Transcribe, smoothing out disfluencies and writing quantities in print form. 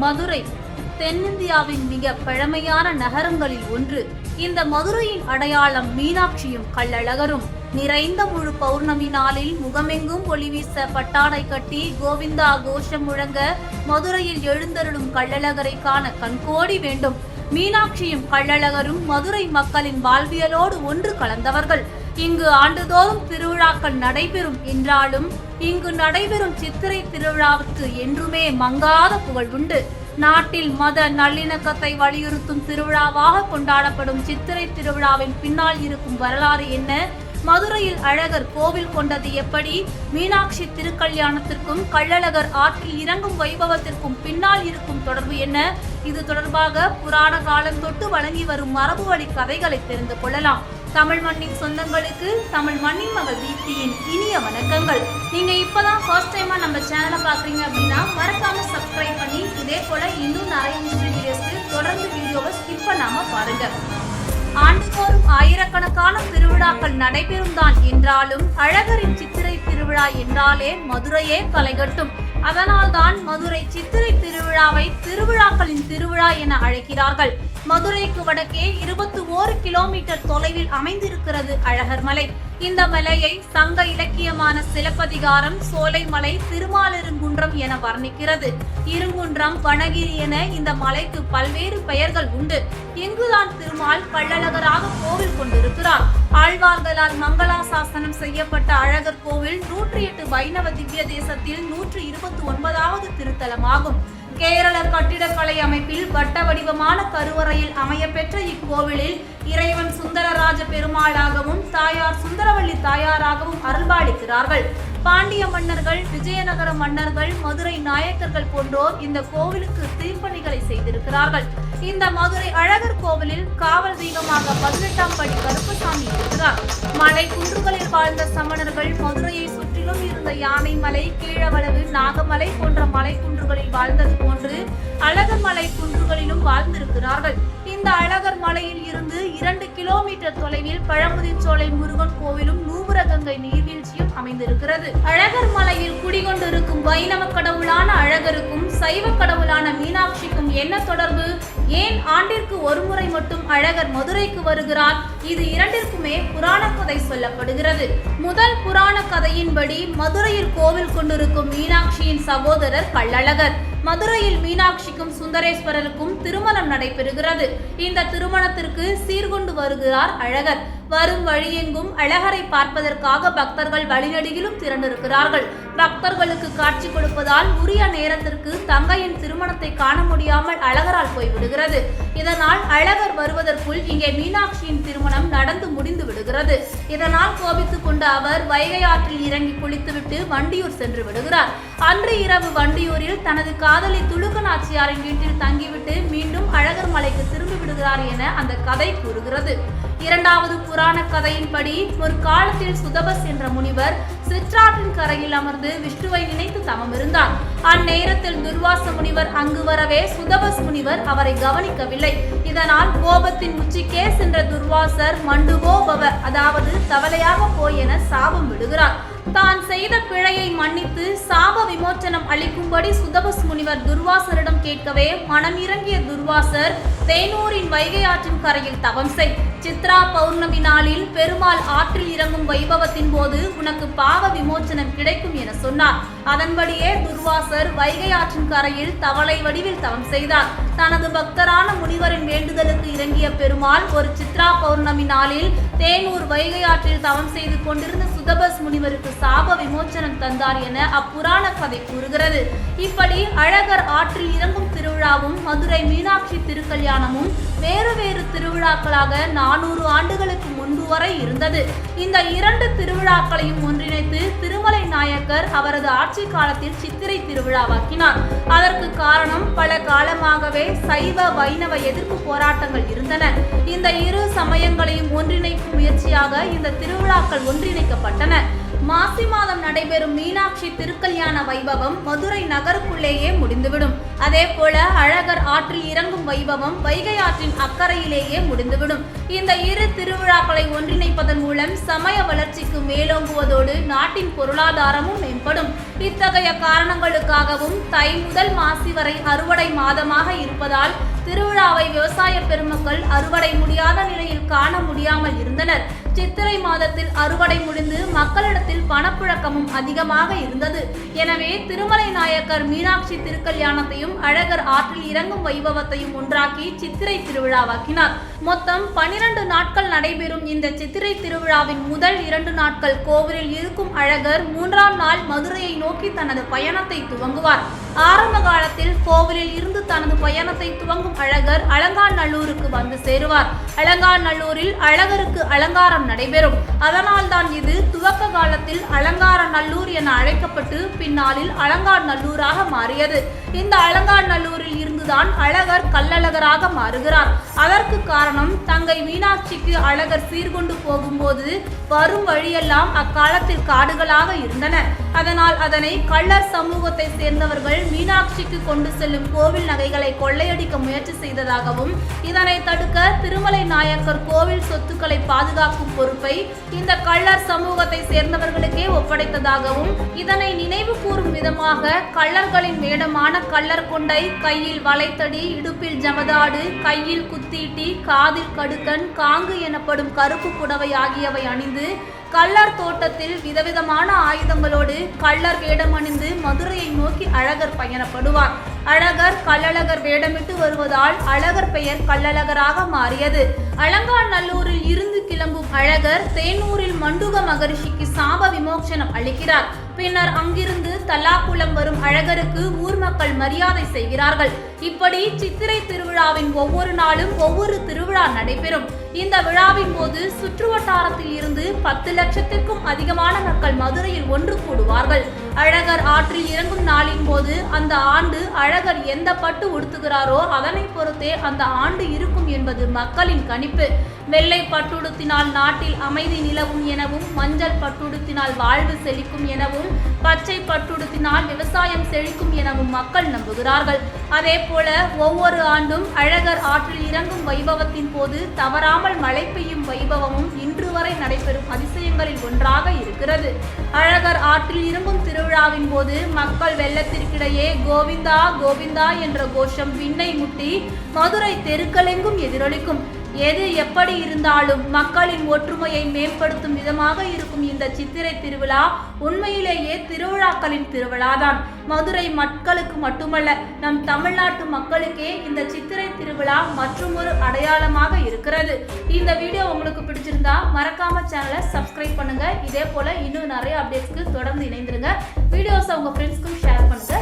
மதுரை தென்னிந்தியாவின் மிக பழமையான நகரங்களில் ஒன்று. இந்த மதுரையின் அடையாளம் மீனாட்சியும் கள்ளழகரும். நிறைந்த முழு பௌர்ணமி நாளில் முகமெங்கும் ஒளி வீச பட்டாடை கட்டி கோவிந்தா கோஷம் முழங்க மதுரையில் எழுந்தருளும் கள்ளழகரை காண கண்கோடி வேண்டும். மீனாட்சியும் கள்ளழகரும் மதுரை மக்களின் வாழ்வியலோடு ஒன்று கலந்தவர்கள். இங்கு ஆண்டுதோறும் திருவிழாக்கள் நடைபெறும் என்றாலும் இங்கு நடைபெறும் சித்திரை திருவிழாவுக்கு என்றுமே மங்காத புகழ் உண்டு. நாட்டில் மத நல்லிணக்கத்தை வலியுறுத்தும் திருவிழாவாக கொண்டாடப்படும் சித்திரை திருவிழாவின் பின்னால் இருக்கும் வரலாறு என்ன? மதுரையில் அழகர் கோவில் கொண்டது எப்படி? மீனாட்சி திருக்கல்யாணத்திற்கும் கள்ளழகர் ஆற்றில் இறங்கும் வைபவத்திற்கும் பின்னால் இருக்கும் தொடர்பு என்ன? இது தொடர்பாக புராண காலம் தொட்டு வழங்கி வரும் மரபு வழி கதைகளை தெரிந்து கொள்ளலாம். தமிழ் மண்ணின் சொந்தங்களுக்கு தமிழ் மண்ணின் மகள் தீப்தியின் இனிய வணக்கங்கள். நீங்க இப்பதான் ஃபர்ஸ்ட் டைமா நம்ம சேனலை பாக்குறீங்க அப்படின்னா மறக்காம சப்ஸ்கிரைப் பண்ணி இதே போல இன்னும் நிறைய ஹிஸ்டரி வீடியோஸ்க்கு தொடர்ந்து வீடியோவை ஸ்கிப் பண்ணாம பாருங்க. ஆண்டுதோறும் ஆயிரக்கணக்கான திருவிழாக்கள் நடைபெறும் தான் என்றாலும் அழகரின் சித்திரை திருவிழா என்றாலே மதுரையே களைகட்டும். அதனால்தான் மதுரை சித்திரை திருவிழாவை திருவிழாக்களின் திருவிழா என அழைக்கிறார்கள். மதுரைக்கு வடக்கே 21 கிலோமீட்டர் தொலைவில் அமைந்திருக்கிறது அழகர் மலை. இந்த மலையை சங்க இலக்கியமான சிலப்பதிகாரம் சோலைமலை திருமாலிருங்குன்றம் என வர்ணிக்கிறது. இருங்குன்றம் வனகிரி என இந்த மலைக்கு பல்வேறு பெயர்கள் உண்டு. இங்குதான் திருமால் கள்ளழகராக கோவில் கொண்டிருக்கிறார். ஆழ்வார்களால் மங்களாசாசனம் செய்யப்பட்ட அழகர் கோவில் 108 வைணவ திவ்ய தேசத்தில் 129வது திருத்தலமாகும். கேரள கட்டிடக்கலை அமைப்பில் வட்ட வடிவமான கருவறையில் அமையப்பெற்ற இக்கோவிலில் இறைவன் சுந்தரராஜ பெருமாளாகவும் தாயார் சுந்தரவள்ளி தாயாராகவும் அருள்பாலிக்கிறார்கள். பாண்டிய மன்னர்கள், விஜயநகர மன்னர்கள், மதுரை நாயக்கர்கள் போன்றோர் இந்த கோவிலுக்கு திருப்பணிகளை செய்திருக்கிறார்கள். இந்த மதுரை அழகர் கோவிலில் காவல் தெய்வமாக 18ஆம் படி கருப்பசாமி இருக்கிறார். மலை குன்றுகளில் வாழ்ந்த சமணர்கள் மதுரையை சுற்றிலும் இருந்த யானைமலை, கீழவளவு, நாகமலை போன்ற மலை குன்றுகளில் வாழ்ந்தது போன்று அழகர் மலை குன்றுகளிலும் வாழ்ந்திருக்கிறார்கள். இந்த அழகர் மலையில் இருந்து 2 கிலோமீட்டர் தொலைவில் பழமுதிர்ச்சோலை முருகன் கோவிலும் நூபுரகங்கை நீர்வீழ்ச்சியும் அமைந்திருக்கிறது. அழகர் மலையில் குடிகொண்டிருக்கும் வைணவ கடவுளான அழகருக்கும் சைவ கடவுளான மீனாட்சிக்கும் என்ன தொடர்பு? ஏன் ஆண்டிற்கு ஒரு முறை மட்டும் அழகர் மதுரைக்கு வருகிறார்? இது இரண்டிற்குமே புராண கதை சொல்லப்படுகிறது. முதல் புராண கதையின்படி மதுரையில் கோவில் கொண்டிருக்கும் மீனாட்சியின் சகோதரர் கள்ளழகர். மதுரையில் மீனாட்சிக்கும் சுந்தரேஸ்வரருக்கும் திருமணம் நடைபெறுகிறது. இந்த திருமணத்திற்கு சீர்கொண்டு வருகிறார் அழகர். வரும் வழியெங்கும் அழகரை பார்ப்பதற்காக பக்தர்கள் வழிநெடுகிலும் திரண்டிருக்கிறார்கள். பக்தர்களுக்கு காட்சி கொடுப்பதால் உரிய நேரத்திற்கு தங்கையின் திருமணத்தை காண முடியாமல் அழகரால் போய்விடுகிறது. இதனால் அழகர் வருவதற்குள் இங்கே மீனாட்சியின் திருமணம் நடந்து முடிந்து விடுகிறது. இதனால் கோபித்துக் கொண்ட அவர் வைகை ஆற்றில் இறங்கி குளித்துவிட்டு வண்டியூர் சென்று விடுகிறார். அன்று இரவு வண்டியூரில் தனது காதலி துலுக்க நாச்சியாரின் வீட்டில் தங்கிவிட்டு மீண்டும் அழகர் மலைக்கு திரும்பி விடுகிறார் என அந்த கதை கூறுகிறது. இரண்டாவது புராண கதையின்படி ஒரு காலத்தில் சுதபஸ் என்ற முனிவர் சிற்றாற்றின் கரையில் அமர்ந்து விஷ்ணுவை நினைத்து தவம் இருந்தார். அந்நேரத்தில் துர்வாச முனிவர் அங்கு வரவே சுதபஸ் முனிவர் அவரை கவனிக்கவில்லை. இதனால் கோபத்தின் உச்சிக்கே சென்ற துர்வாசர் மண்டுவோ பவ, அதாவது தவளையாக போய் என சாபம் விடுகிறார். தான் செய்த பிழையை மன்னித்து சாப விமோச்சனம் அளிக்கும்படி சுதபஸ் முனிவர் துர்வாசரிடம் கேட்கவே மனம் இறங்கிய துர்வாசர் தேனூரின் வைகை ஆற்றின் கரையில் தவம் செய். சித்ரா பௌர்ணமி நாளில் பெருமாள் ஆற்றில் இறங்கும் வைபவத்தின் போது உனக்கு பாவ விமோச்சனம் கிடைக்கும் என சொன்னார். அதன்படியே துர்வாசர் வைகை ஆற்றின் கரையில் தவளை வடிவில் தவம் செய்தார். தனது பக்தரான முனிவரின் வேண்டுதலுக்கு இறங்கிய பெருமாள் ஒரு சித்ரா பௌர்ணமி நாளில் தேனூர் வைகை ஆற்றில் தவம் செய்து கொண்டிருந்த சுதபஸ் முனிவருக்கு சாப விமோச்சனம் தந்தார் என அப்புராண கதை கூறுகிறது. இப்படி அழகர் ஆற்றில் இறங்கும் திருவிழாவும் மதுரை மீனாட்சி திருக்கல்யாணமும் வேறு வேறு திருவிழாக்களாக 400 ஆண்டுகளுக்கு முன்பு வரை இருந்தது. இந்த 2 திருவிழாக்களையும் ஒன்றிணைத்து திருமலை நாயக்கர் அவரது ஆட்சி காலத்தில் சித்திரை திருவிழாவாக்கினார். அதற்கு காரணம் பல காலமாகவே சைவ வைணவ எதிர்ப்பு போராட்டங்கள் இருந்தன. இந்த இரு சமயங்களையும் ஒன்றிணைக்கும் முயற்சியாக இந்த திருவிழாக்கள் ஒன்றிணைக்கப்பட்டன. மாசி மாதம் நடைபெறும் மீனாட்சி திருக்கல்யாண வைபவம் மதுரை நகருக்குள்ளேயே முடிந்துவிடும். அதே போல அழகர் ஆற்றில் இறங்கும் வைபவம் வைகை ஆற்றின் அக்கறையிலேயே முடிந்துவிடும். இந்த இரு திருவிழாக்களை ஒன்றிணைப்பதன் மூலம் சமய வளர்ச்சிக்கு மேலோங்குவதோடு நாட்டின் பொருளாதாரமும் மேம்படும். இத்தகைய காரணங்களுக்காகவும் தை முதல் மாசி வரை அறுவடை மாதமாக இருப்பதால் திருவிழாவை விவசாய பெருமக்கள் அறுவடை முடியாத நிலையில் காண முடியாமல் இருந்தனர். சித்திரை மாதத்தில் அறுவடை முடிந்து மக்களிடத்தில் பணப்புழக்கமும் அதிகமாக இருந்தது. எனவே திருமலை நாயக்கர் மீனாட்சி திருக்கல்யாணத்தையும் அழகர் ஆற்றில் இறங்கும் வைபவத்தையும் ஒன்றாக்கி சித்திரை திருவிழாவாக்கினார். மொத்தம் 12 நாட்கள் நடைபெறும் இந்த சித்திரை திருவிழாவின் முதல் 2 நாட்கள் கோவிலில் இருக்கும் அழகர் 3ஆம் நாள் மதுரையை நோக்கி தனது பயணத்தை துவங்குவார். ஆரம்ப காலத்தில் கோவிலில் இருந்து தனது பயணத்தை துவங்கும் அழகர் அலங்காநல்லூருக்கு வந்து சேருவார். அலங்காநல்லூரில் அழகருக்கு அலங்காரம் நடைபெறும். அதனால்தான் இது துவக்க காலத்தில் அலங்காநல்லூர் என அழைக்கப்பட்டு பின்னாளில் அலங்காநல்லூராக மாறியது. இந்த அலங்காநல்லூரில் இருந்துதான் அழகர் கள்ளழகராக மாறுகிறார். அதற்கு காரணம் தங்கை மீனாட்சிக்கு அழகர் சீர்கொண்டு போகும்போது வரும் வழியெல்லாம் அக்காலத்தில் காடுகளாக இருந்தன. அதனால் அதனை கள்ளர் சமூகத்தை சேர்ந்தவர்கள் மீனாட்சிக்கு கொண்டு செல்லும் கோவில் நகைகளை கொள்ளையடிக்க முயற்சி செய்ததாகவும் இதனை தடுக்க திருமலை நாயக்கர் கோவில் சொத்துக்களை பாதுகாக்கும் பொறுப்பை இந்த கள்ளர் சமூகத்தை சேர்ந்தவர்களுக்கே ஒப்படைத்ததாகவும் இதனை நினைவு கூறும் விதமாக கள்ளர்களின் வேடமான கள்ளர் கொண்டை, கையில் வளைத்தடி, இடுப்பில் ஜமதாடு, கையில் குத்தீட்டி, காதில் கடுக்கன், காங்கு எனப்படும் கருப்பு புடவை ஆகியவை அணிந்து கள்ளர் தோட்டத்தில் விதவிதமான ஆயுதங்களோடு கள்ளர் வேடம் அணிந்து மதுரையை நோக்கி அழகர் பயணப்படுவார். அழகர் கள்ளழகர் வேடமிட்டு வருவதால் அழகர் பெயர் கள்ளழகராக மாறியது. அலங்காநல்லூரில் இருந்து கிளம்பும் அழகர் தேனூரில் மண்டுக மகரிஷிக்கு சாப விமோசனம் அளிக்கிறார். பின்னர் அங்கிருந்து தல்லாக்குளம் வரும் அழகருக்கு ஊர் மக்கள் மரியாதை செய்கிறார்கள். இப்படி சித்திரை திருவிழாவின் ஒவ்வொரு நாளும் ஒவ்வொரு திருவிழா நடைபெறும். இந்த விழாவின் போது சுற்றுவட்டாரத்தில் இருந்து 10 லட்சத்திற்கும் அதிகமான மக்கள் மதுரையில் ஒன்று கூடுவார்கள். அழகர் ஆற்றில் இறங்கும் நாளின் போது அந்த ஆண்டு அழகர் எந்த பட்டு உடுத்துகிறாரோ அதனை பொறுத்தே அந்த ஆண்டு இருக்கும் என்பது மக்களின் கணிப்பு. வெள்ளை பட்டுடுத்தினால் நாட்டில் அமைதி நிலவும் எனவும், மஞ்சள் பட்டுடுத்தினால் வாழ்வு செழிக்கும் எனவும், பச்சை பட்டுடுத்தினால் விவசாயம் செழிக்கும் எனவும் மக்கள் நம்புகிறார்கள். அதே போல ஒவ்வொரு ஆண்டும் அழகர் ஆற்றில் இறங்கும் வைபவத்தின் போது தவறாமல் மழை பெய்யும் வைபவமும் இன்று வரை நடைபெறும் அதிசயங்களில் ஒன்றாக இருக்கிறது. அழகர் ஆற்றில் இறங்கும் திருவிழாவின் போது மக்கள் வெள்ளத்திற்கிடையே கோவிந்தா கோவிந்தா என்ற கோஷம் விண்ணை முட்டி மதுரை தெருக்களெங்கும் எதிரொலிக்கும். எது எப்படி இருந்தாலும் மக்களின் ஒற்றுமையை மேம்படுத்தும் விதமாக இருக்கும் இந்த சித்திரை திருவிழா உண்மையிலேயே திருவிழாக்களின் திருவிழாதான். மதுரை மக்களுக்கு மட்டுமல்ல, நம் தமிழ்நாட்டு மக்களுக்கே இந்த சித்திரை திருவிழா மற்றுமொரு அடையாளமாக இருக்கிறது. இந்த வீடியோ உங்களுக்கு பிடிச்சிருந்தா மறக்காம சேனலை சப்ஸ்கிரைப் பண்ணுங்க. இதே போல இன்னும் நிறைய அப்டேட்ஸ்க்கு தொடர்ந்து இணைந்திருங்க. வீடியோஸை உங்க ஃப்ரெண்ட்ஸ்க்கும் ஷேர் பண்ணுங்க.